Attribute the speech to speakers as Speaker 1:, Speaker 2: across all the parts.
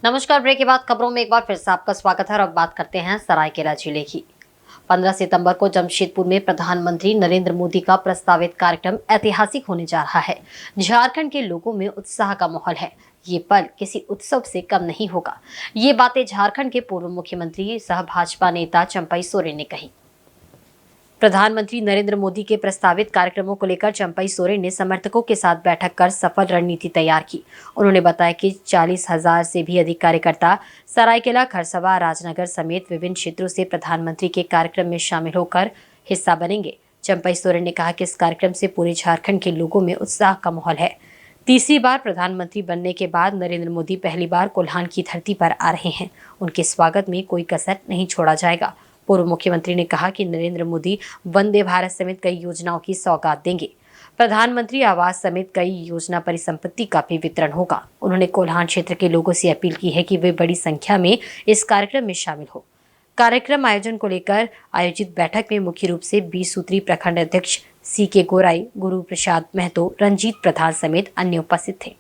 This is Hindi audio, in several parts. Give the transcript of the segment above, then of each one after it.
Speaker 1: नमस्कार। ब्रेक के बाद खबरों में एक बार फिर से आपका स्वागत है और अब बात करते हैं सरायकेला जिले की। 15 सितंबर को जमशेदपुर में प्रधानमंत्री नरेंद्र मोदी का प्रस्तावित कार्यक्रम ऐतिहासिक होने जा रहा है। झारखंड के लोगों में उत्साह का माहौल है। ये पल किसी उत्सव से कम नहीं होगा। ये बातें झारखंड के पूर्व मुख्यमंत्री सह भाजपा नेता चंपई सोरेन ने कही। प्रधानमंत्री नरेंद्र मोदी के प्रस्तावित कार्यक्रमों को लेकर चंपई सोरेन ने समर्थकों के साथ बैठक कर सफल रणनीति तैयार की। उन्होंने बताया कि 40,000 से भी अधिक कार्यकर्ता सरायकेला, खरसवा, राजनगर समेत विभिन्न क्षेत्रों से प्रधानमंत्री के कार्यक्रम में शामिल होकर हिस्सा बनेंगे। चंपई सोरेन ने कहा कि इस कार्यक्रम से पूरे झारखंड के लोगों में उत्साह का माहौल है। तीसरी बार प्रधानमंत्री बनने के बाद नरेंद्र मोदी पहली बार कोल्हान की धरती पर आ रहे हैं। उनके स्वागत में कोई कसर नहीं छोड़ा जाएगा। पूर्व मुख्यमंत्री ने कहा कि नरेंद्र मोदी वंदे भारत समेत कई योजनाओं की सौगात देंगे। प्रधानमंत्री आवास समेत कई योजना परिसंपत्ति का भी वितरण होगा। उन्होंने कोल्हान क्षेत्र के लोगों से अपील की है कि वे बड़ी संख्या में इस कार्यक्रम में शामिल हो। कार्यक्रम आयोजन को लेकर आयोजित बैठक में मुख्य रूप से 20 सूत्री प्रखंड अध्यक्ष CK गोराई, गुरु प्रसाद महतो, रंजीत प्रधान समेत अन्य उपस्थित थे।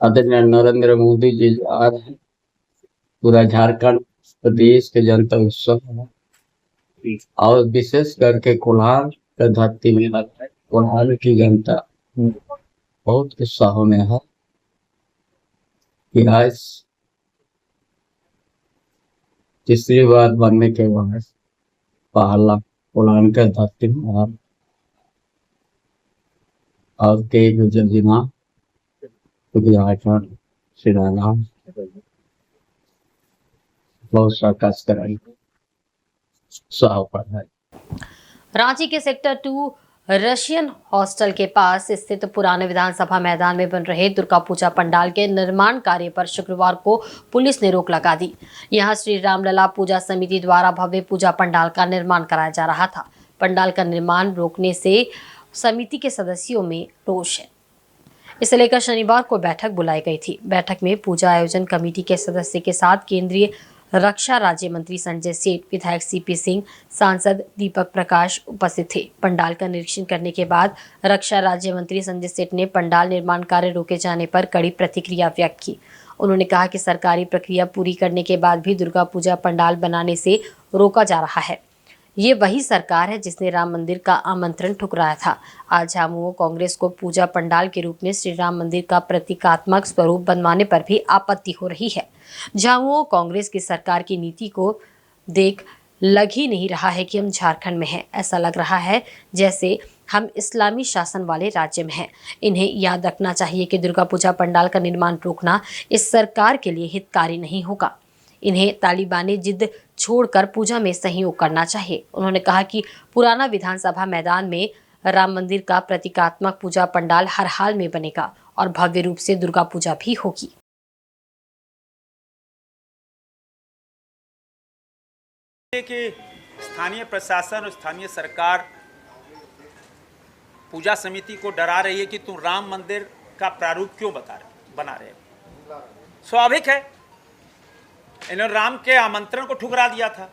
Speaker 2: आदरणीय नरेंद्र मोदी जी आ रहे हैं। पूरा झारखंड प्रदेश के जनता उत्सव है और विशेष करके कोल्हान का धरती में कोल्हान की जनता बहुत उत्साह में है कि आज तीसरी बार बनने के बाद पहला कोल्हान का धरती में और कई योजना
Speaker 1: रांची के सेक्टर 2 रशियन हॉस्टल के पास स्थित पुराने विधानसभा मैदान में बन रहे दुर्गा पूजा पंडाल के निर्माण कार्य पर शुक्रवार को पुलिस ने रोक लगा दी। यहां श्री रामलला पूजा समिति द्वारा भव्य पूजा पंडाल का निर्माण कराया जा रहा था। पंडाल का निर्माण रोकने से समिति के सदस्यों में रोष है। इसे लेकर शनिवार को बैठक बुलाई गई थी। बैठक में पूजा आयोजन कमेटी के सदस्य के साथ केंद्रीय रक्षा राज्य मंत्री संजय सेठ, विधायक CP सिंह, सांसद दीपक प्रकाश उपस्थित थे। पंडाल का निरीक्षण करने के बाद रक्षा राज्य मंत्री संजय सेठ ने पंडाल निर्माण कार्य रोके जाने पर कड़ी प्रतिक्रिया व्यक्त की। उन्होंने कहा कि सरकारी प्रक्रिया पूरी करने के बाद भी दुर्गा पूजा पंडाल बनाने से रोका जा रहा है। ये वही सरकार है जिसने राम मंदिर का आमंत्रण ठुकराया था। आज झामुमो कांग्रेस को पूजा पंडाल के रूप में श्री राम मंदिर का प्रतीकात्मक स्वरूप बनवाने पर भी आपत्ति हो रही है। झामुमो कांग्रेस की सरकार की नीति को देख लग ही नहीं रहा है कि हम झारखंड में हैं। ऐसा लग रहा है जैसे हम इस्लामी शासन वाले राज्य में हैं। इन्हें याद रखना चाहिए कि दुर्गा पूजा पंडाल का निर्माण रोकना इस सरकार के लिए हितकारी नहीं होगा। इन्हें तालिबानी जिद छोड़कर पूजा में सहयोग करना चाहिए। उन्होंने कहा कि पुराना विधानसभा मैदान में राम मंदिर का प्रतीकात्मक पूजा पंडाल हर हाल में बनेगा और भव्य रूप से दुर्गा पूजा भी होगी।
Speaker 3: कि स्थानीय प्रशासन और स्थानीय सरकार पूजा समिति को डरा रही है कि तुम राम मंदिर का प्रारूप क्यों बना रहे हो। स्वाभाविक है, इन्होंने राम के आमंत्रण को ठुकरा दिया था।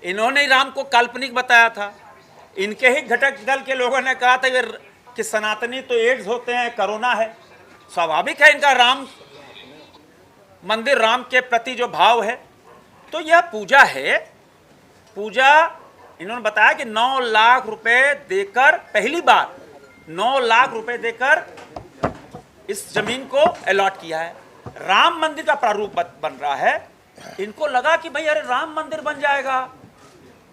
Speaker 3: इन्होंने ही राम को काल्पनिक बताया था। इनके ही घटक दल के लोगों ने कहा था कि सनातनी तो एड्स होते हैं, कोरोना है। स्वाभाविक है इनका राम मंदिर, राम के प्रति जो भाव है। तो यह पूजा है। पूजा इन्होंने बताया कि 9 लाख रुपए देकर, पहली बार 9 लाख रुपए देकर इस जमीन को अलॉट किया है। राम मंदिर का प्रारूप बन रहा है। इनको लगा कि भाई अरे राम मंदिर बन जाएगा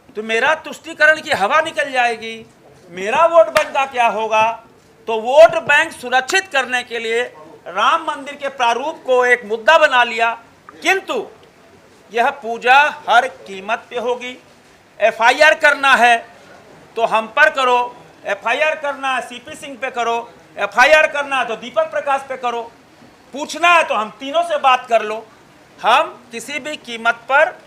Speaker 3: तो मेरा तुष्टीकरण की हवा निकल जाएगी, मेरा वोट बैंक का क्या होगा। तो वोट बैंक सुरक्षित करने के लिए राम मंदिर के प्रारूप को एक मुद्दा बना लिया। किंतु यह पूजा हर कीमत पे होगी। FIR करना है तो हम पर करो, FIR करना है CP सिंह पे करो, FIR करना है तो दीपक प्रकाश पे करो, पूछना है तो हम तीनों से बात कर लो। हम किसी भी कीमत पर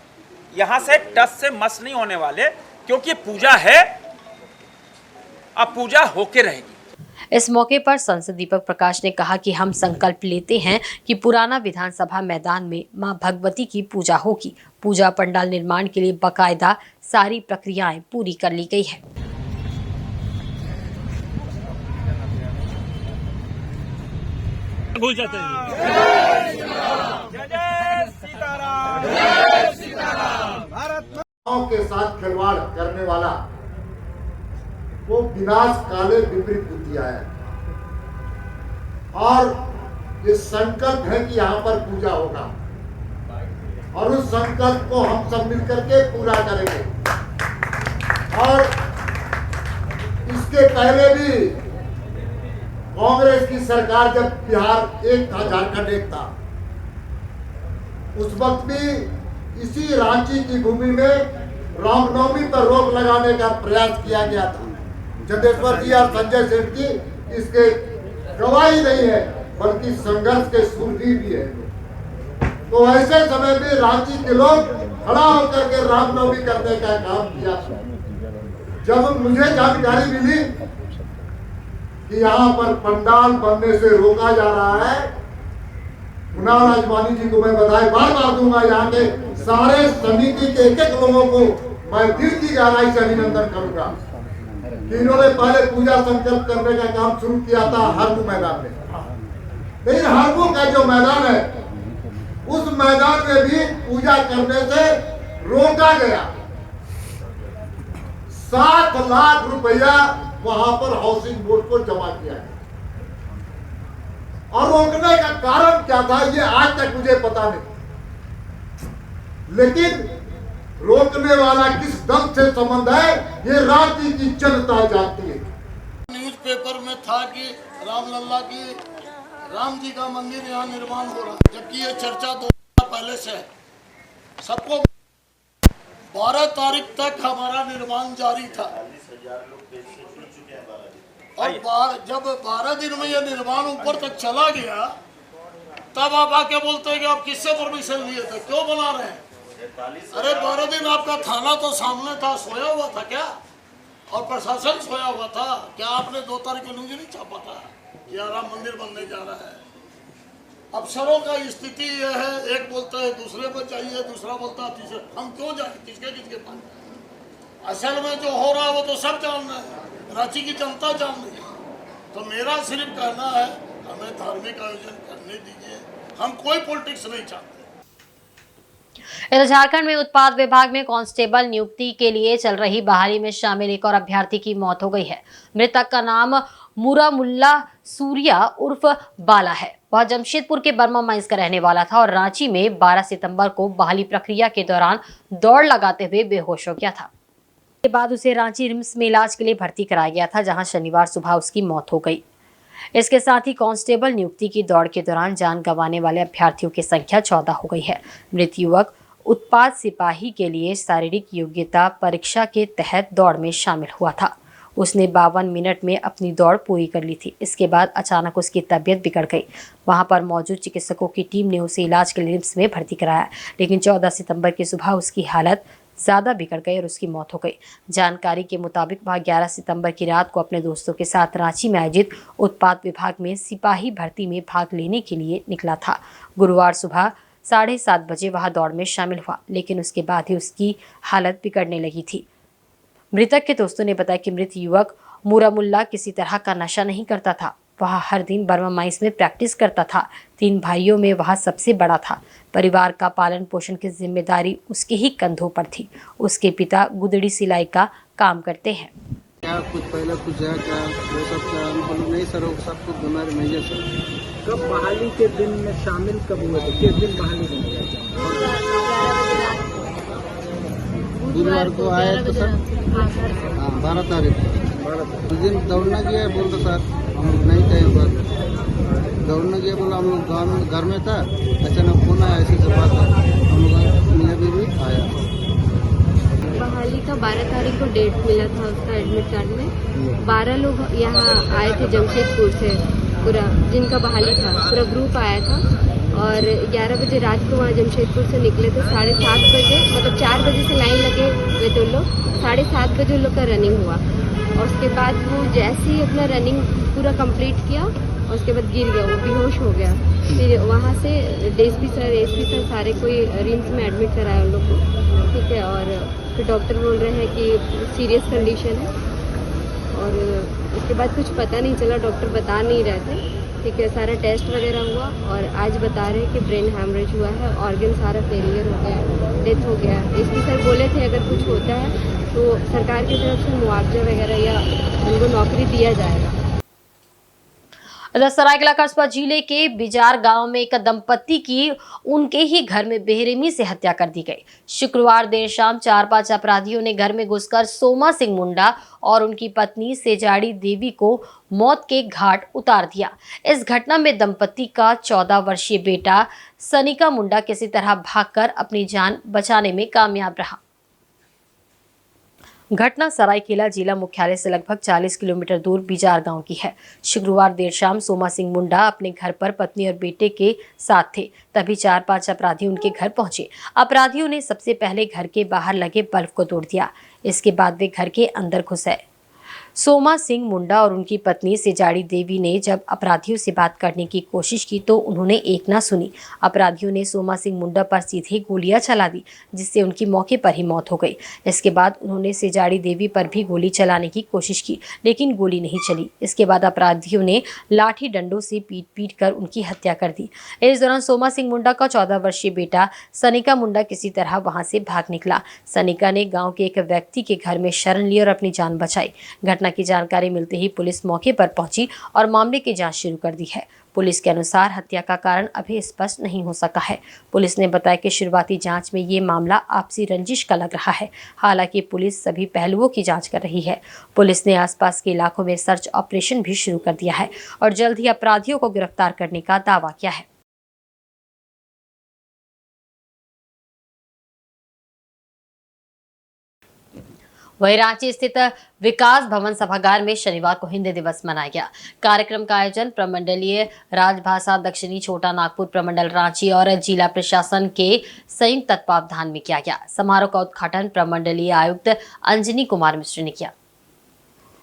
Speaker 3: यहां से टस से मस नहीं होने वाले, क्योंकि पूजा है, अब पूजा होके रहेगी।
Speaker 1: इस मौके पर सांसद दीपक प्रकाश ने कहा कि हम संकल्प लेते हैं कि पुराना विधानसभा मैदान में मां भगवती की पूजा होगी। पूजा पंडाल निर्माण के लिए बाकायदा सारी प्रक्रियाएं पूरी कर ली गई है।
Speaker 4: भूल जाते हैं।
Speaker 3: जय जय सीताराम।
Speaker 5: के साथ खिलवाड़ करने वाला वो विनाश काले विपरीत बुद्धि आया और ये संकल्प है कि यहाँ पर पूजा होगा और उस संकल्प को हम सब मिलकर के पूरा करेंगे। और इसके पहले भी कांग्रेस की सरकार जब बिहार एक था, झारखंड एक था, उस वक्त भी इसी रांची की भूमि में रामनवमी पर रोक लगाने का प्रयास किया गया था। चंदेश्वर जी और संजय सेठ जी इसके गवाही नहीं है, बल्कि संघर्ष के सूरवीर भी है। तो ऐसे समय में रांची के लोग खड़ा होकर के रामनवमी करने का काम किया था। जब मुझे जानकारी मिली कि यहाँ पर पंडाल बनने से रोका जा रहा है, कुणाल आजवानी जी को मैं बधाई बार बार दूंगा। यहाँ के सारे समिति के एक एक लोगों को मैं दिल की गहराई से अभिनंदन करूंगा कि इन्होंने पहले पूजा संकल्प करने का काम शुरू किया था हरमू मैदान में। लेकिन हरमू का जो मैदान है, उस मैदान में भी पूजा करने से रोका गया। 7 लाख रुपया वहां पर हाउसिंग बोर्ड को जमा किया है और रोकने का कारण क्या था ये आज तक मुझे पता नहीं। लेकिन रोकने वाला किस दल से संबंध है ये राज्य की जनता जानती है।
Speaker 6: न्यूज़पेपर में था कि रामलला की राम जी का मंदिर यहाँ निर्माण हो रहा है, जबकि ये चर्चा 2 साल पहले से है। सबको 12 तारीख तक हमारा निर्माण जारी था और जब 12 दिन में ये निर्माण ऊपर तक चला गया, तब आप आके बोलते हैं कि आप किससे परमिशन लिए थे, क्यों बना रहे हैं? अरे 12 दिन आपका थाना तो सामने था, सोया हुआ था क्या? और प्रशासन सोया हुआ था क्या? आपने 2 तारीख को न्यूज नहीं छापा था कि राम मंदिर बनने जा रहा है? अफसरों का स्थिति यह है, एक बोलता है दूसरे पर चाहिए, दूसरा बोलता है तीसरे। हम क्यों जाए किसके किसके पास? असल में जो हो रहा है वो तो सब जान रहे हैं, रांची की जनता जान रही है। तो मेरा सिर्फ कहना है हमें धार्मिक आयोजन करने दीजिए, हम कोई पॉलिटिक्स नहीं चाहते।
Speaker 1: इधर झारखंड में उत्पाद विभाग में कांस्टेबल नियुक्ति के लिए चल रही बहाली में शामिल एक और अभ्यर्थी की मौत हो गई है। मृतक का नाम मुरामुल्ला सूर्या उर्फ बाला है। वह जमशेदपुर के बर्मा माइंस का रहने वाला था और रांची में 12 सितंबर को बहाली प्रक्रिया के दौरान दौड़ लगाते हुए बेहोश हो गया था। इसके बाद उसे रांची रिम्स में इलाज के लिए भर्ती कराया गया था, जहां शनिवार सुबह उसकी मौत हो गई। इसके साथ ही कांस्टेबल नियुक्ति की दौड़ के दौरान जान गंवाने वाले अभ्यर्थियों की संख्या 14 हो गई है। मृत युवक उत्पाद सिपाही के लिए शारीरिक योग्यता परीक्षा के तहत दौड़ में शामिल हुआ था। उसने 52 मिनट में अपनी दौड़ पूरी कर ली थी। इसके बाद अचानक उसकी तबीयत बिगड़ गई। वहां पर मौजूद चिकित्सकों की टीम ने उसे इलाज के लिए रिम्स में भर्ती कराया, लेकिन 14 सितंबर की सुबह उसकी हालत ज़्यादा बिगड़ गई और उसकी मौत हो गई। जानकारी के मुताबिक वह 11 सितंबर की रात को अपने दोस्तों के साथ रांची में आयोजित उत्पाद विभाग में सिपाही भर्ती में भाग लेने के लिए निकला था। गुरुवार सुबह 7:30 बजे वह दौड़ में शामिल हुआ, लेकिन उसके बाद ही उसकी हालत बिगड़ने लगी थी। मृतक के दोस्तों ने बताया कि मृत युवक मुरामुल्ला किसी तरह का नशा नहीं करता था। वह हर दिन बर्मा माइंस में प्रैक्टिस करता था। 3 भाइयों में वह सबसे बड़ा था। परिवार का पालन पोषण की जिम्मेदारी उसके ही कंधों पर थी। उसके पिता गुदड़ी सिलाई का काम करते हैं।
Speaker 7: क्या कुछ पहले कुछ है क्या वो सब क्या बोलो नहीं सर, वो सब कुछ बीमारी नहीं है सर।
Speaker 8: कब बहाली के दिन में शामिल कब हुए थे? किस दिन बहाली में?
Speaker 7: बुधवार को आए तो सर, हाँ 12 तारीख उस दिन दौड़ना गया बोलता सर हम लोग नहीं थे, पर दौड़ना गया बोला हम लोग घर में था, अचानक फोन आया ऐसी से बात हम लोग मिले भी आया।
Speaker 9: बहाली का 12 तारीख को डेट मिला था उसका एडमिट कार्ड में। 12 लोग यहाँ आए थे जमशेदपुर से, पूरा जिनका बहाली था पूरा ग्रुप आया था और 11 बजे रात को वहाँ जमशेदपुर से निकले थे। 7:30 बजे मतलब 4 बजे से लाइन लगे हुए थे लोग। 7:30 बजे उन लोग का रनिंग हुआ और उसके बाद वो जैसे ही अपना रनिंग पूरा कंप्लीट किया और उसके बाद गिर गया, वो बेहोश हो गया। फिर वहाँ से डीएसपी सर एसपी सर सारे कोई रिम्स में एडमिट कराया उन लोग को, ठीक है। और फिर डॉक्टर बोल रहे हैं कि सीरियस कंडीशन है और उसके बाद कुछ पता नहीं चला, डॉक्टर बता नहीं रहे थे। ठीक है, सारा टेस्ट वगैरह हुआ और आज बता रहे हैं कि ब्रेन हैमरेज हुआ है, ऑर्गन सारा फेलियर हो गया, डेथ हो गया। इसलिए सर बोले थे अगर कुछ होता है तो सरकार की तरफ से मुआवजा वगैरह या उनको नौकरी दिया जाएगा।
Speaker 1: सरायकेला कस्बा जिले के बिजार गांव में एक दंपत्ति की उनके ही घर में बेरहमी से हत्या कर दी गई। शुक्रवार देर शाम 4-5 अपराधियों ने घर में घुसकर सोमा सिंह मुंडा और उनकी पत्नी सेजाड़ी देवी को मौत के घाट उतार दिया। इस घटना में दंपत्ति का 14 वर्षीय बेटा सनिका मुंडा किसी तरह भागकर अपनी जान बचाने में कामयाब रहा। घटना सरायकेला जिला मुख्यालय से लगभग 40 किलोमीटर दूर बिजार गांव की है। शुक्रवार देर शाम सोमा सिंह मुंडा अपने घर पर पत्नी और बेटे के साथ थे, तभी 4-5 अपराधी उनके घर पहुंचे। अपराधियों ने सबसे पहले घर के बाहर लगे बल्ब को तोड़ दिया। इसके बाद वे घर के अंदर घुसे। सोमा सिंह मुंडा और उनकी पत्नी सेजाड़ी देवी ने जब अपराधियों से बात करने की कोशिश की तो उन्होंने एक ना सुनी। अपराधियों ने सोमा सिंह मुंडा पर सीधे गोलियां चला दी, जिससे उनकी मौके पर ही मौत हो गई। इसके बाद उन्होंने सेजाड़ी देवी पर भी गोली चलाने की कोशिश की, लेकिन गोली नहीं चली। इसके बाद अपराधियों ने लाठी डंडों से पीट कर उनकी हत्या कर दी। इस दौरान सोमा सिंह मुंडा का 14 वर्षीय बेटा सनिका मुंडा किसी तरह वहां से भाग निकला। सनिका ने गाँव के एक व्यक्ति के घर में शरण ली और अपनी जान बचाई। घटना की जानकारी मिलते ही पुलिस मौके पर पहुंची और मामले की जांच शुरू कर दी है। पुलिस के अनुसार हत्या का कारण अभी स्पष्ट नहीं हो सका है। पुलिस ने बताया कि शुरुआती जांच में ये मामला आपसी रंजिश का लग रहा है। हालांकि पुलिस सभी पहलुओं की जांच कर रही है। पुलिस ने आसपास के इलाकों में सर्च ऑपरेशन भी शुरू कर दिया है और जल्द ही अपराधियों को गिरफ्तार करने का दावा किया है। वहीं रांची स्थित विकास भवन सभागार में शनिवार को हिंदी दिवस मनाया गया। कार्यक्रम का आयोजन प्रमंडलीय राजभाषा दक्षिणी छोटा नागपुर प्रमंडल रांची और जिला प्रशासन के संयुक्त तत्वावधान में किया गया। समारोह का उद्घाटन प्रमंडलीय आयुक्त अंजनी कुमार मिश्र ने किया।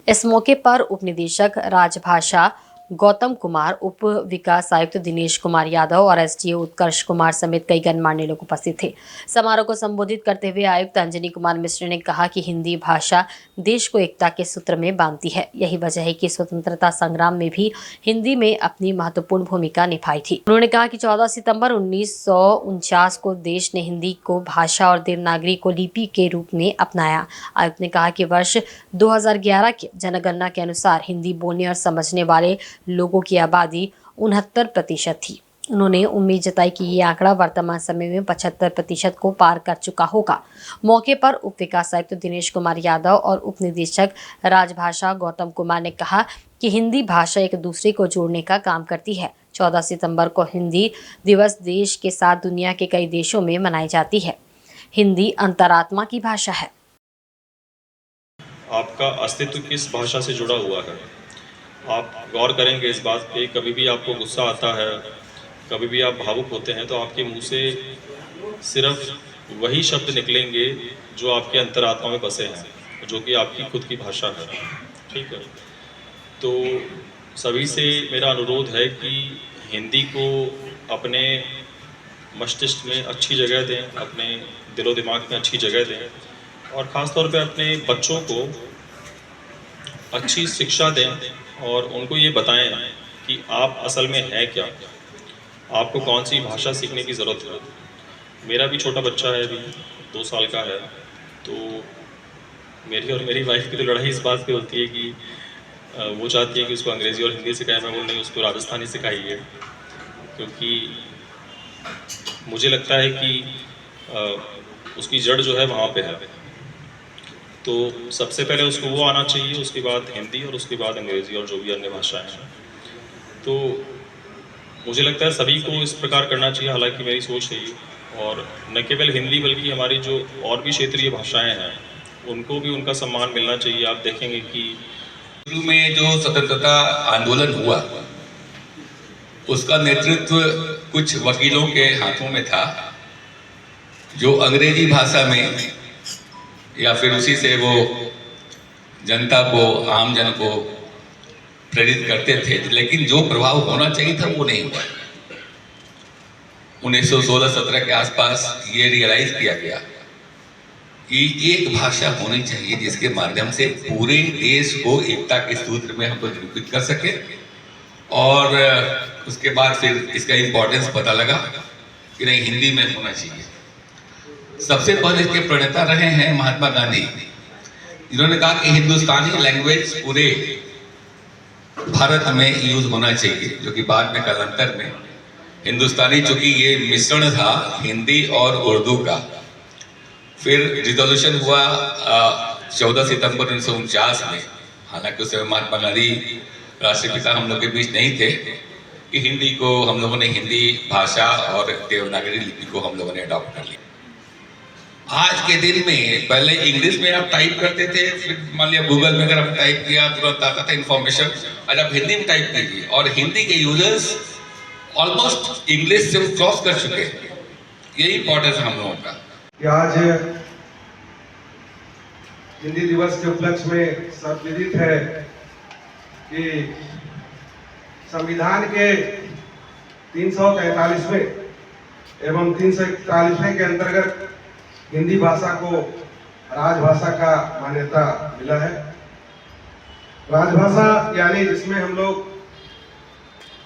Speaker 1: इस मौके पर उप निदेशक राजभाषा गौतम कुमार, उप विकास आयुक्त दिनेश कुमार यादव और एसडीओ उत्कर्ष कुमार समेत कई गणमान्य लोग उपस्थित थे। समारोह को संबोधित करते हुए आयुक्त अंजनी कुमार मिश्र ने कहा कि हिंदी भाषा देश को एकता के सूत्र में बांधती है। यही वजह है कि स्वतंत्रता संग्राम में भी हिंदी में अपनी महत्वपूर्ण भूमिका निभाई थी। उन्होंने कहा कि 14 सितंबर 1949 को देश ने हिंदी को भाषा और देवनागरी को लिपि के रूप में अपनाया। आयुक्त ने कहा कि वर्ष 2011 की जनगणना के अनुसार हिंदी बोलने और समझने वाले लोगों की आबादी 69% थी। उन्होंने उम्मीद जताई कि ये आंकड़ा वर्तमान समय में 75% को पार कर चुका होगा। मौके पर उप विकास आयुक्त दिनेश कुमार यादव और उप निदेशक राजभाषा गौतम कुमार ने कहा कि हिंदी भाषा एक दूसरे को जोड़ने का काम करती है। 14 सितंबर को हिंदी दिवस देश के साथ दुनिया के कई देशों में मनाई जाती है। हिंदी अंतरात्मा की भाषा है।
Speaker 4: आपका अस्तित्व किस भाषा से जुड़ा हुआ है? आप गौर करेंगे इस बात पे, कभी भी आपको गुस्सा आता है, कभी भी आप भावुक होते हैं तो आपके मुंह से सिर्फ वही शब्द निकलेंगे जो आपके अंतरात्मा में बसे हैं, जो कि आपकी खुद की भाषा है। ठीक है, तो सभी से मेरा अनुरोध है कि हिंदी को अपने मस्तिष्क में अच्छी जगह दें, अपने दिलो दिमाग में अच्छी जगह दें और ख़ास तौर पे अपने बच्चों को अच्छी शिक्षा दें और उनको ये बताएं कि आप असल में हैं क्या, आपको कौन सी भाषा सीखने की ज़रूरत है। मेरा भी छोटा बच्चा है, अभी 2 साल का है, तो मेरी और मेरी वाइफ की तो लड़ाई इस बात पे होती है कि वो चाहती है कि उसको अंग्रेज़ी और हिंदी सिखाए, मैं बोल नहीं उसको राजस्थानी सिखाइए, क्योंकि मुझे लगता है कि उसकी जड़ जो है वहाँ पे है। तो सबसे पहले उसको वो आना चाहिए, उसके बाद हिंदी और उसके बाद अंग्रेज़ी और जो भी अन्य भाषाएं हैं। तो मुझे लगता है सभी को इस प्रकार करना चाहिए। हालांकि मेरी सोच है, और न केवल हिंदी बल्कि हमारी जो और भी क्षेत्रीय भाषाएं हैं उनको भी उनका सम्मान मिलना चाहिए। आप देखेंगे कि
Speaker 10: शुरू में जो स्वतंत्रता आंदोलन हुआ उसका नेतृत्व कुछ वकीलों के हाथों में था, जो अंग्रेजी भाषा में या फिर उसी से वो जनता को, आम जन को प्रेरित करते थे, लेकिन जो प्रभाव होना चाहिए था वो नहीं हुआ। 1916-17 के आसपास ये रियलाइज किया गया कि एक भाषा होनी चाहिए जिसके माध्यम से पूरे देश को एकता के सूत्र में हम लोग निरूपित कर सके। और उसके बाद फिर इसका इम्पोर्टेंस पता लगा कि नहीं, हिंदी में होना चाहिए। सबसे पहले इसके प्रणेता रहे हैं महात्मा गांधी, जिन्होंने कहा कि हिंदुस्तानी लैंग्वेज पूरे भारत में यूज होना चाहिए, जो कि बाद में कालांतर में हिंदुस्तानी, चूंकि ये मिश्रण था हिंदी और उर्दू का, फिर रिजोल्यूशन हुआ 14 सितंबर 1949 में। हालांकि उस समय महात्मा गांधी राष्ट्रपिता हम लोग के बीच नहीं थे, कि हिंदी को हम लोगों ने, हिंदी भाषा और देवनागरी लिपि को हम लोगों ने अडॉप्ट कर लिया। आज के दिन में पहले इंग्लिश में आप टाइप करते थे, फिर मान लिया गूगल में अगर आप टाइप किया तुरंत आता था इन्फॉर्मेशन। आज आप हिंदी में टाइप कीजिए और हिंदी के यूजर्स ऑलमोस्ट इंग्लिश से क्रॉस कर चुके हैं। यही इंपॉर्टेंस हम लोगों का
Speaker 11: कि आज हिंदी दिवस के उपलक्ष्य में सब विदित है कि संविधान के 343वें एवं 341वें के अंतर्गत हिंदी भाषा को राजभाषा का मान्यता मिला है। राजभाषा यानी जिसमें हम लोग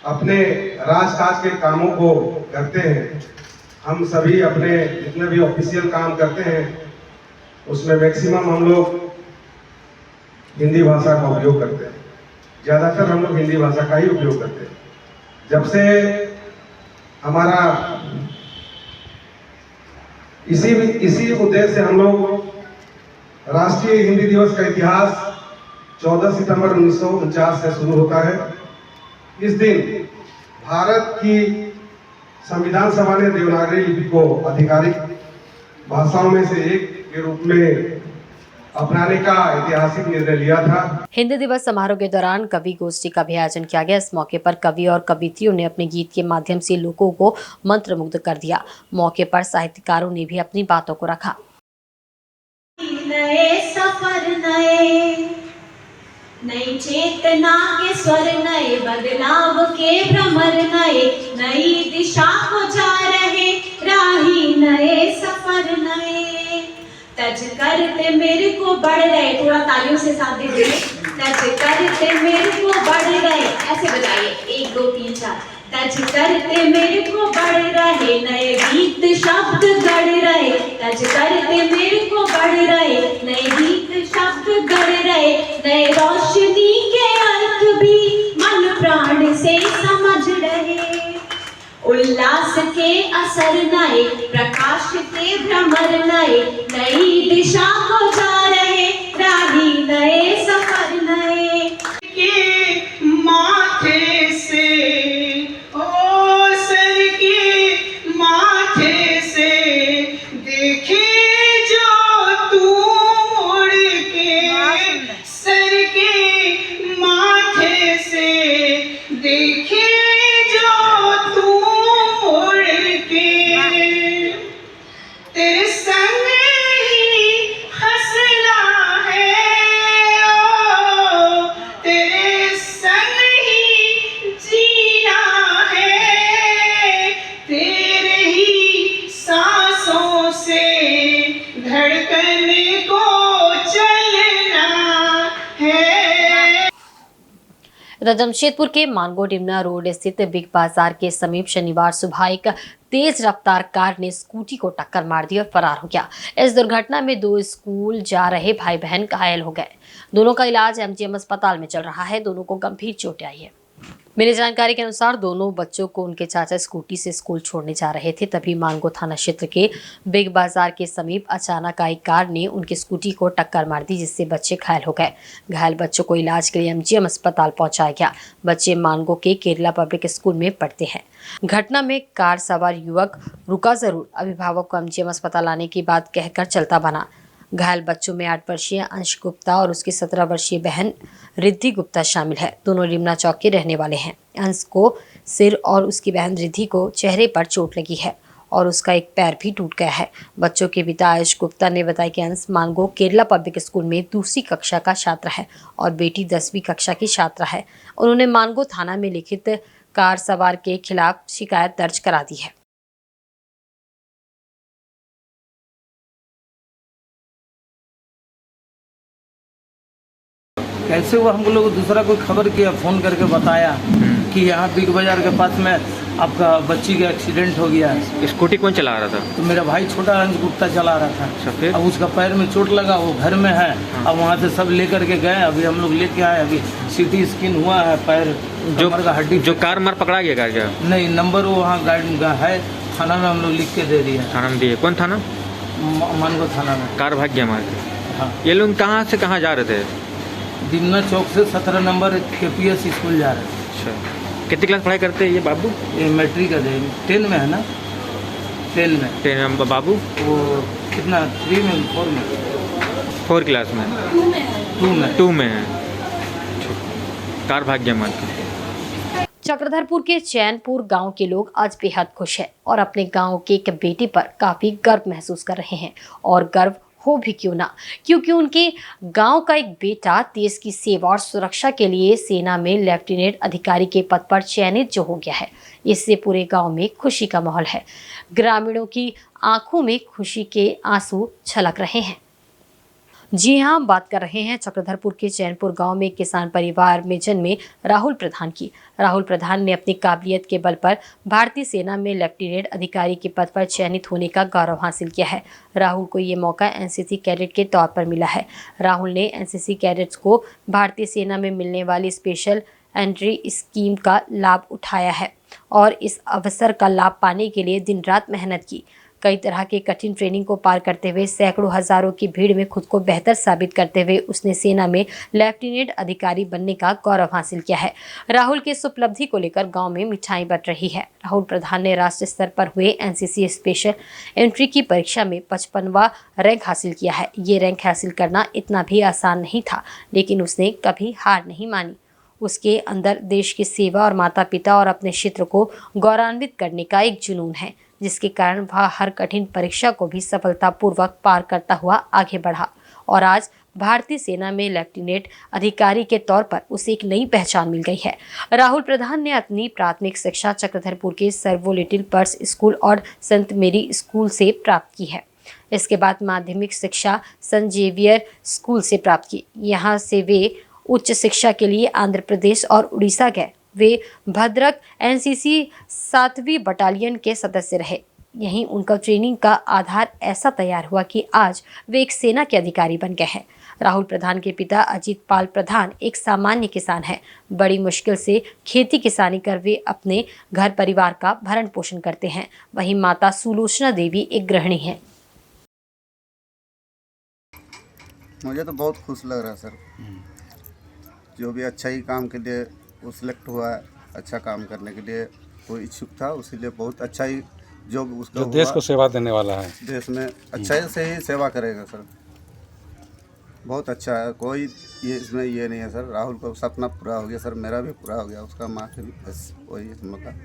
Speaker 11: अपने राजकाज के कामों को करते हैं। हम सभी अपने जितने भी ऑफिशियल काम करते हैं उसमें मैक्सिमम हम लोग हिंदी भाषा का उपयोग करते हैं। ज़्यादातर हम लोग हिंदी भाषा का ही उपयोग करते हैं। जब से हमारा इसी उद्देश्य से हम लोग राष्ट्रीय हिंदी दिवस का इतिहास 14 सितंबर 1949 से शुरू होता है। इस दिन भारत की संविधान सभा ने देवनागरी लिपि को आधिकारिक भाषाओं में से एक के रूप में अपनाने का ऐतिहासिक निर्णय लिया था।
Speaker 1: हिंदी दिवस समारोह के दौरान कवि गोष्ठी का भी आयोजन किया गया। इस मौके पर कवि और कवियत्रियों ने अपने गीत के माध्यम से लोगों को मंत्रमुग्ध कर दिया। मौके पर साहित्यकारों ने भी अपनी बातों को रखा।
Speaker 12: नए सफर, नई चेतना के स्वर, नए बदलाव के भ्रमर, नई दिशा को जा रहे राही, नए सफर नए तज करते मेरे को बढ़ रहे। थोड़ा तालियों से साथ दीजिए। तज करते मेरे को बढ़ रहे, ऐसे बताइए 1 2 3 4। तज करते मेरे को बढ़ रहे, नए गीत शब्द गढ़ रहे। तज करते मेरे को बढ़ रहे, नए गीत शब्द गढ़ रहे। नए रोशनी के अर्थ भी मन प्राण से समझ रहे। उल्लास के असर नए, प्रकाश के भ्रमर नए, नई दिशा को जा रहे राही, नए सफर नए।
Speaker 13: के माथे से, ओ सर के माथे से देखे जो तू मुड़ के, सर के माथे से देखे जो तू मुड़ के, तेरे संग ही हंसना है, ओ तेरे संग ही जीना है, तेरे ही सांसों से धड़कन को चलना है।
Speaker 1: जमशेदपुर के मानगो डिमना रोड स्थित बिग बाजार के समीप शनिवार सुबह एक तेज रफ्तार कार ने स्कूटी को टक्कर मार दी और फरार हो गया। इस दुर्घटना में 2 स्कूल जा रहे भाई बहन घायल हो गए। दोनों का इलाज एमजीएम अस्पताल में चल रहा है। दोनों को गंभीर चोटें आई है। मिली जानकारी के अनुसार दोनों बच्चों को उनके चाचा स्कूटी से स्कूल छोड़ने जा रहे थे। तभी मानगो थाना क्षेत्र के बिग बाजार के समीप अचानक आई कार ने उनकी स्कूटी को टक्कर मार दी, जिससे बच्चे घायल हो गए। घायल बच्चों को इलाज के लिए एमजीएम अस्पताल पहुंचाया गया। बच्चे मानगो के केरला पब्लिक स्कूल में पढ़ते हैं। घटना में कार सवार युवक रुका जरूर, अभिभावक को एमजीएम अस्पताल आने की बात कहकर चलता बना। घायल बच्चों में 8 वर्षीय अंश गुप्ता और उसकी 17 वर्षीय बहन रिद्धि गुप्ता शामिल है। दोनों लिमना चौक के रहने वाले हैं। अंश को सिर और उसकी बहन रिद्धि को चेहरे पर चोट लगी है और उसका एक पैर भी टूट गया है। बच्चों के पिता आयुष गुप्ता ने बताया कि अंश मानगो केरला पब्लिक स्कूल में 2री कक्षा का छात्र है और बेटी 10वीं कक्षा की छात्रा है। उन्होंने मानगो थाना में लिखित कार सवार के खिलाफ शिकायत दर्ज करा दी है।
Speaker 8: कैसे वो हम लोग दूसरा कोई खबर किया, फ़ोन करके बताया कि यहाँ बिग बाज़ार के पास में आपका बच्ची का एक्सीडेंट हो गया है।
Speaker 14: स्कूटी कौन चला रहा था?
Speaker 8: तो मेरा भाई छोटा रंज गुप्ता चला रहा था।
Speaker 14: अच्छा, फिर?
Speaker 8: अब उसका पैर में चोट लगा, वो घर में है। अब वहाँ से सब लेकर के गए, अभी हम लोग लेके आए, अभी सीटी स्किन हुआ है पैर, कमर का हड्डी।
Speaker 14: जो कार मार पकड़ा गया क्या?
Speaker 8: नहीं, नंबर वो वहाँ गाड़ी का है, थाना में हम लोग लिख के दे दिया।
Speaker 14: थाना में दिए? कौन थाना?
Speaker 8: मानगो थाना में।
Speaker 14: कार भाग गया मार के।
Speaker 8: हाँ।
Speaker 14: ये लोग कहाँ से कहाँ जा रहे थे?
Speaker 8: दिमना चौक से 17 नंबर KPS स्कूल जा रहे हैं।
Speaker 14: अच्छा, कितनी क्लास पढ़ाई करते हैं ये बाबू?
Speaker 8: ये मैट्रिक का दे, 10 में है ना, 10 में।
Speaker 14: 10 में बाबू?
Speaker 8: वो कितना 3 में 4 में?
Speaker 14: 4 क्लास में? 2 में है। कार भाग गया मार के।
Speaker 1: चक्रधरपुर के चैनपुर गांव के लोग आज बेहद खुश हैं और अपने गांव के एक बेटे पर काफी गर्व महसूस कर रहे हैं। और गर्व हो भी क्यों ना, क्योंकि उनके गांव का एक बेटा देश की सेवा और सुरक्षा के लिए सेना में लेफ्टिनेंट अधिकारी के पद पर चयनित जो हो गया है। इससे पूरे गांव में खुशी का माहौल है। ग्रामीणों की आंखों में खुशी के आंसू छलक रहे हैं। जी हां, हम बात कर रहे हैं चक्रधरपुर के चैनपुर गांव में किसान परिवार में जन्मे राहुल प्रधान की। राहुल प्रधान ने अपनी काबिलियत के बल पर भारतीय सेना में लेफ्टिनेंट अधिकारी के पद पर चयनित होने का गौरव हासिल किया है। राहुल को ये मौका NCC कैडेट के तौर पर मिला है। राहुल ने NCC कैडेट्स को भारतीय सेना में मिलने वाली स्पेशल एंट्री स्कीम का लाभ उठाया है और इस अवसर का लाभ पाने के लिए दिन रात मेहनत की। कई तरह के कठिन ट्रेनिंग को पार करते हुए सैकड़ों हजारों की भीड़ में खुद को बेहतर साबित करते हुए उसने सेना में लेफ्टिनेंट अधिकारी बनने का गौरव हासिल किया है। राहुल की इस उपलब्धि को लेकर गांव में मिठाई बंट रही है। राहुल प्रधान ने राष्ट्रीय स्तर पर हुए NCC स्पेशल एंट्री की परीक्षा में 55वां रैंक हासिल किया है। ये रैंक हासिल करना इतना भी आसान नहीं था, लेकिन उसने कभी हार नहीं मानी। उसके अंदर देश की सेवा और माता पिता और अपने क्षेत्र को गौरवान्वित करने का एक जुनून है, जिसके कारण वह हर कठिन परीक्षा को भी सफलतापूर्वक पार करता हुआ आगे बढ़ा और आज भारतीय सेना में लेफ्टिनेंट अधिकारी के तौर पर उसे एक नई पहचान मिल गई है। राहुल प्रधान ने अपनी प्राथमिक शिक्षा चक्रधरपुर के सर्वो लिटिल पर्स स्कूल और संत मेरी स्कूल से प्राप्त की है। इसके बाद माध्यमिक शिक्षा संत जेवियर स्कूल से प्राप्त की। यहाँ से वे उच्च शिक्षा के लिए आंध्र प्रदेश और उड़ीसा गए। वे भद्रक NCC 7वीं बटालियन के सदस्य रहे। यहीं उनका ट्रेनिंग का आधार ऐसा तैयार हुआ कि आज वे एक सेना के अधिकारी बन गए हैं। राहुल प्रधान के पिता अजीत पाल प्रधान एक सामान्य किसान हैं। बड़ी मुश्किल से खेती किसानी कर वे अपने घर परिवार का भरण पोषण करते हैं। वहीं माता सुलोचना देवी एक गृहिणी हैं।
Speaker 7: मुझे तो बहुत खुश लग रहा है सर, जो भी अच्छा ही काम के लिए वो सिलेक्ट हुआ है, अच्छा काम करने के लिए वो इच्छुक था, उसीलिए बहुत अच्छा ही जो उसका
Speaker 11: जो देश को सेवा देने वाला है,
Speaker 7: देश में अच्छा से ही सेवा करेगा सर। बहुत अच्छा है, कोई ये इसमें ये नहीं है सर। राहुल का सपना पूरा हो गया सर, मेरा भी पूरा हो गया, उसका माँ के भी, बस वही मौका।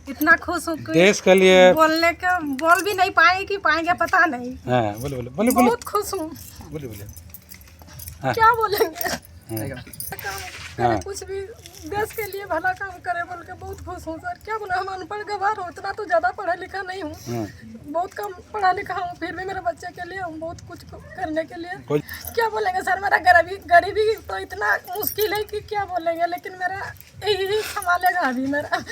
Speaker 13: इतना खुश हूँ
Speaker 11: देश के लिए
Speaker 13: बोलने का बोल भी नहीं पाएंगे पता नहीं।
Speaker 11: हाँ, बोले बोले बोले
Speaker 13: बहुत खुश हूँ,
Speaker 11: बोले बोले
Speaker 13: क्या बोलेंगे।
Speaker 11: हाँ।
Speaker 13: कुछ भी देश के लिए भला काम करे बोल के बहुत खुश हूँ सर। क्या बोला, हम अनपढ़ गवार हूँ, इतना तो ज़्यादा पढ़ा लिखा नहीं हूँ, बहुत कम पढ़ा लिखा हूँ, फिर भी मेरे बच्चे के लिए हम बहुत कुछ करने के लिए क्या बोलेंगे सर। मेरा गरीबी तो इतना मुश्किल है कि क्या बोलेंगे, लेकिन मेरा यही संभालेगा अभी मेरा।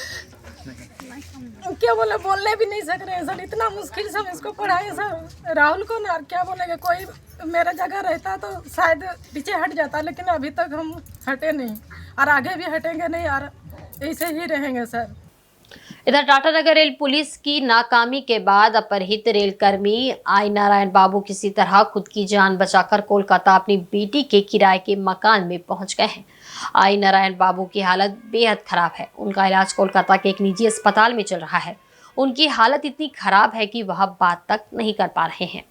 Speaker 13: क्या बोले, बोलने भी नहीं सक रहे हैं सर, इतना मुश्किल से हम इसको पढ़ाए सर। राहुल को ना क्या बोलेंगे, कोई मेरा जगह रहता तो शायद पीछे हट जाता, लेकिन अभी तक हम हटे नहीं और आगे भी हटेंगे नहीं और ऐसे ही रहेंगे सर।
Speaker 1: इधर टाटानगर रेल पुलिस की नाकामी के बाद अपहृत रेलकर्मी आई नारायण बाबू किसी तरह खुद की जान बचाकर कोलकाता अपनी बेटी के किराए के मकान में पहुंच गए हैं। आई नारायण बाबू की हालत बेहद खराब है। उनका इलाज कोलकाता के एक निजी अस्पताल में चल रहा है। उनकी हालत इतनी खराब है कि वह बात तक नहीं कर पा रहे हैं।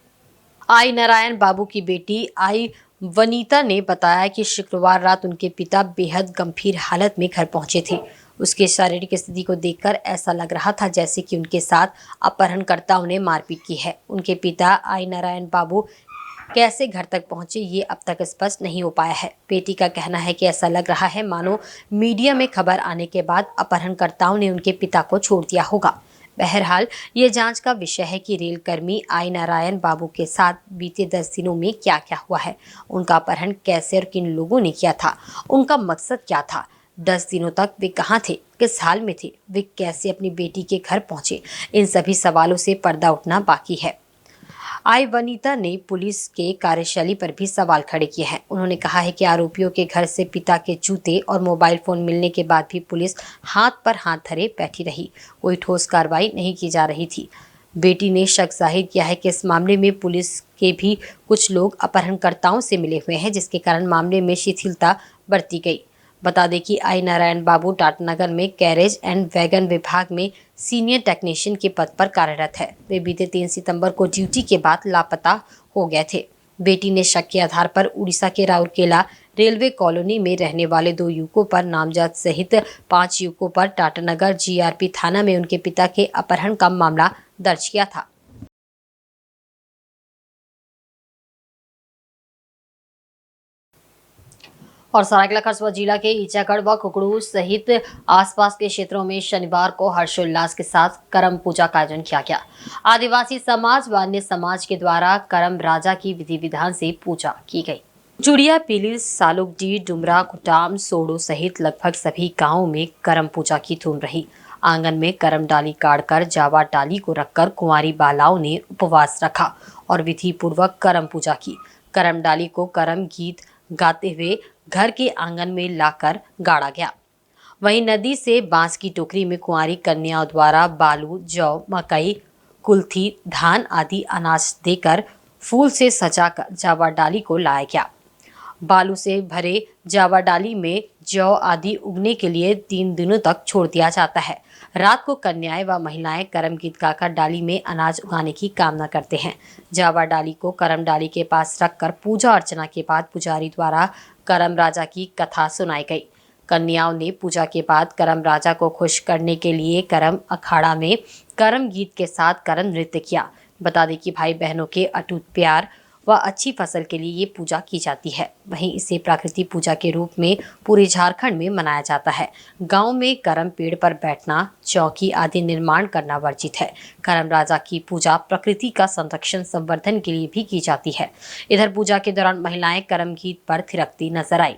Speaker 1: आई नारायण बाबू की बेटी आई वनीता ने बताया कि शुक्रवार रात उनके पिता बेहद गंभीर हालत में घर पहुंचे थे। उसके शारीरिक स्थिति को देखकर ऐसा लग रहा था जैसे कि उनके साथ अपहरणकर्ताओं ने मारपीट की है। उनके पिता आई नारायण बाबू कैसे घर तक पहुंचे ये अब तक स्पष्ट नहीं हो पाया है। बेटी का कहना है कि ऐसा लग रहा है मानो मीडिया में खबर आने के बाद अपहरणकर्ताओं ने उनके पिता को छोड़ दिया होगा। बहरहाल ये जांच का विषय है कि रेल कर्मी आई नारायण बाबू के साथ बीते 10 दिनों में क्या क्या हुआ है, उनका अपहरण कैसे और किन लोगों ने किया था, उनका मकसद क्या था, 10 दिनों तक वे कहाँ थे, किस हाल में थे, वे कैसे अपनी बेटी के घर पहुंचे। इन सभी सवालों से पर्दा उठना बाकी है। आई वनीता ने पुलिस के कार्यशैली पर भी सवाल खड़े किए हैं। उन्होंने कहा है कि आरोपियों के घर से पिता के जूते और मोबाइल फोन मिलने के बाद भी पुलिस हाथ पर हाथ धरे बैठी रही, कोई ठोस कार्रवाई नहीं की जा रही थी। बेटी ने शक जाहिर किया है कि इस मामले में पुलिस के भी कुछ लोग अपहरणकर्ताओं से मिले हुए हैं, जिसके कारण मामले में शिथिलता बरती गई। बता दें कि आई नारायण बाबू टाटानगर में कैरेज एंड वैगन विभाग में सीनियर टेक्नीशियन के पद पर कार्यरत है। वे बीते 3 सितंबर को ड्यूटी के बाद लापता हो गए थे। बेटी ने शक के आधार पर उड़ीसा के राउरकेला रेलवे कॉलोनी में रहने वाले 2 युवकों पर नामजद सहित 5 युवकों पर टाटानगर जीआरपी थाना में उनके पिता के अपहरण का मामला दर्ज किया था। और सरायकेला खरसुआ जिला के ईचागढ़ व कुकड़ू सहित आसपास के क्षेत्रों में शनिवार को हर्षोल्लास के साथ करम पूजा का आयोजन किया गया। आदिवासी समाज व अन्य समाज के द्वारा करम राजा की विधि विधान से पूजा की गई। जुड़िया, पीली, सालुकडी, डुमरा, कुटाम, सोडो सहित लगभग सभी गांवों में करम पूजा की धूम रही। आंगन में करम डाली काटकर जावा डाली को रखकर कुंवारी बालाओं ने उपवास रखा और विधि पूर्वक करम पूजा की। करम डाली को करम गीत गाते हुए घर के आंगन में लाकर गाड़ा गया। वहीं नदी से बांस की टोकरी में कुंवारी कन्याओं द्वारा बालू, जौ, मकई, कुल्थी, धान आदि अनाज देकर फूल से सजाकर जावा डाली को लाया गया। बालू से भरे जावा डाली में जौ आदि उगने के लिए 3 दिनों तक छोड़ दिया जाता है। रात को कन्याएं व महिलाएं करम गीत गाकर डाली में अनाज उगाने की कामना करते हैं। जावा डाली को करम डाली के पास रखकर पूजा अर्चना के बाद पुजारी द्वारा करम राजा की कथा सुनाई गई। कन्याओं ने पूजा के बाद करम राजा को खुश करने के लिए करम अखाड़ा में करम गीत के साथ करम नृत्य किया। बता दें कि भाई बहनों के अटूट प्यार व अच्छी फसल के लिए ये पूजा की जाती है। वहीं इसे प्राकृतिक पूजा के रूप में पूरे झारखंड में मनाया जाता है। गांव में करम पेड़ पर बैठना, चौकी आदि निर्माण करना वर्जित है। करम राजा की पूजा प्रकृति का संरक्षण संवर्धन के लिए भी की जाती है। इधर पूजा के दौरान महिलाएं करम गीत पर थिरकती नजर आई।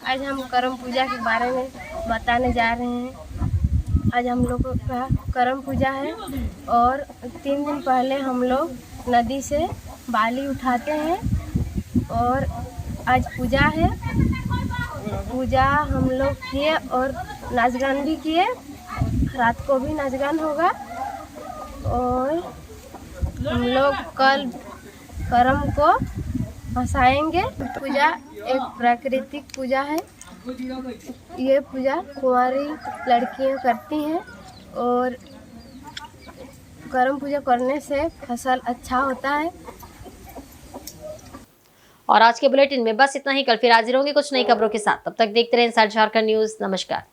Speaker 9: आज हम करम पूजा के बारे में बताने जा रहे हैं। आज हम लोग का करम पूजा है और 3 दिन पहले हम लोग नदी से बाली उठाते हैं और आज पूजा है। पूजा हम लोग किए और नाच गान भी किए। रात को भी नाच गान होगा और हम लोग कल करम को भसाएंगे। पूजा एक प्राकृतिक पूजा है। ये पूजा कुंवारी लड़कियां करती हैं और करम पूजा करने से फसल अच्छा होता है।
Speaker 1: और आज के बुलेटिन में बस इतना ही। कल फिर हाजिर होंगे कुछ नई खबरों के साथ। तब तक देखते रहें इनसाइड झारखंड न्यूज़। नमस्कार।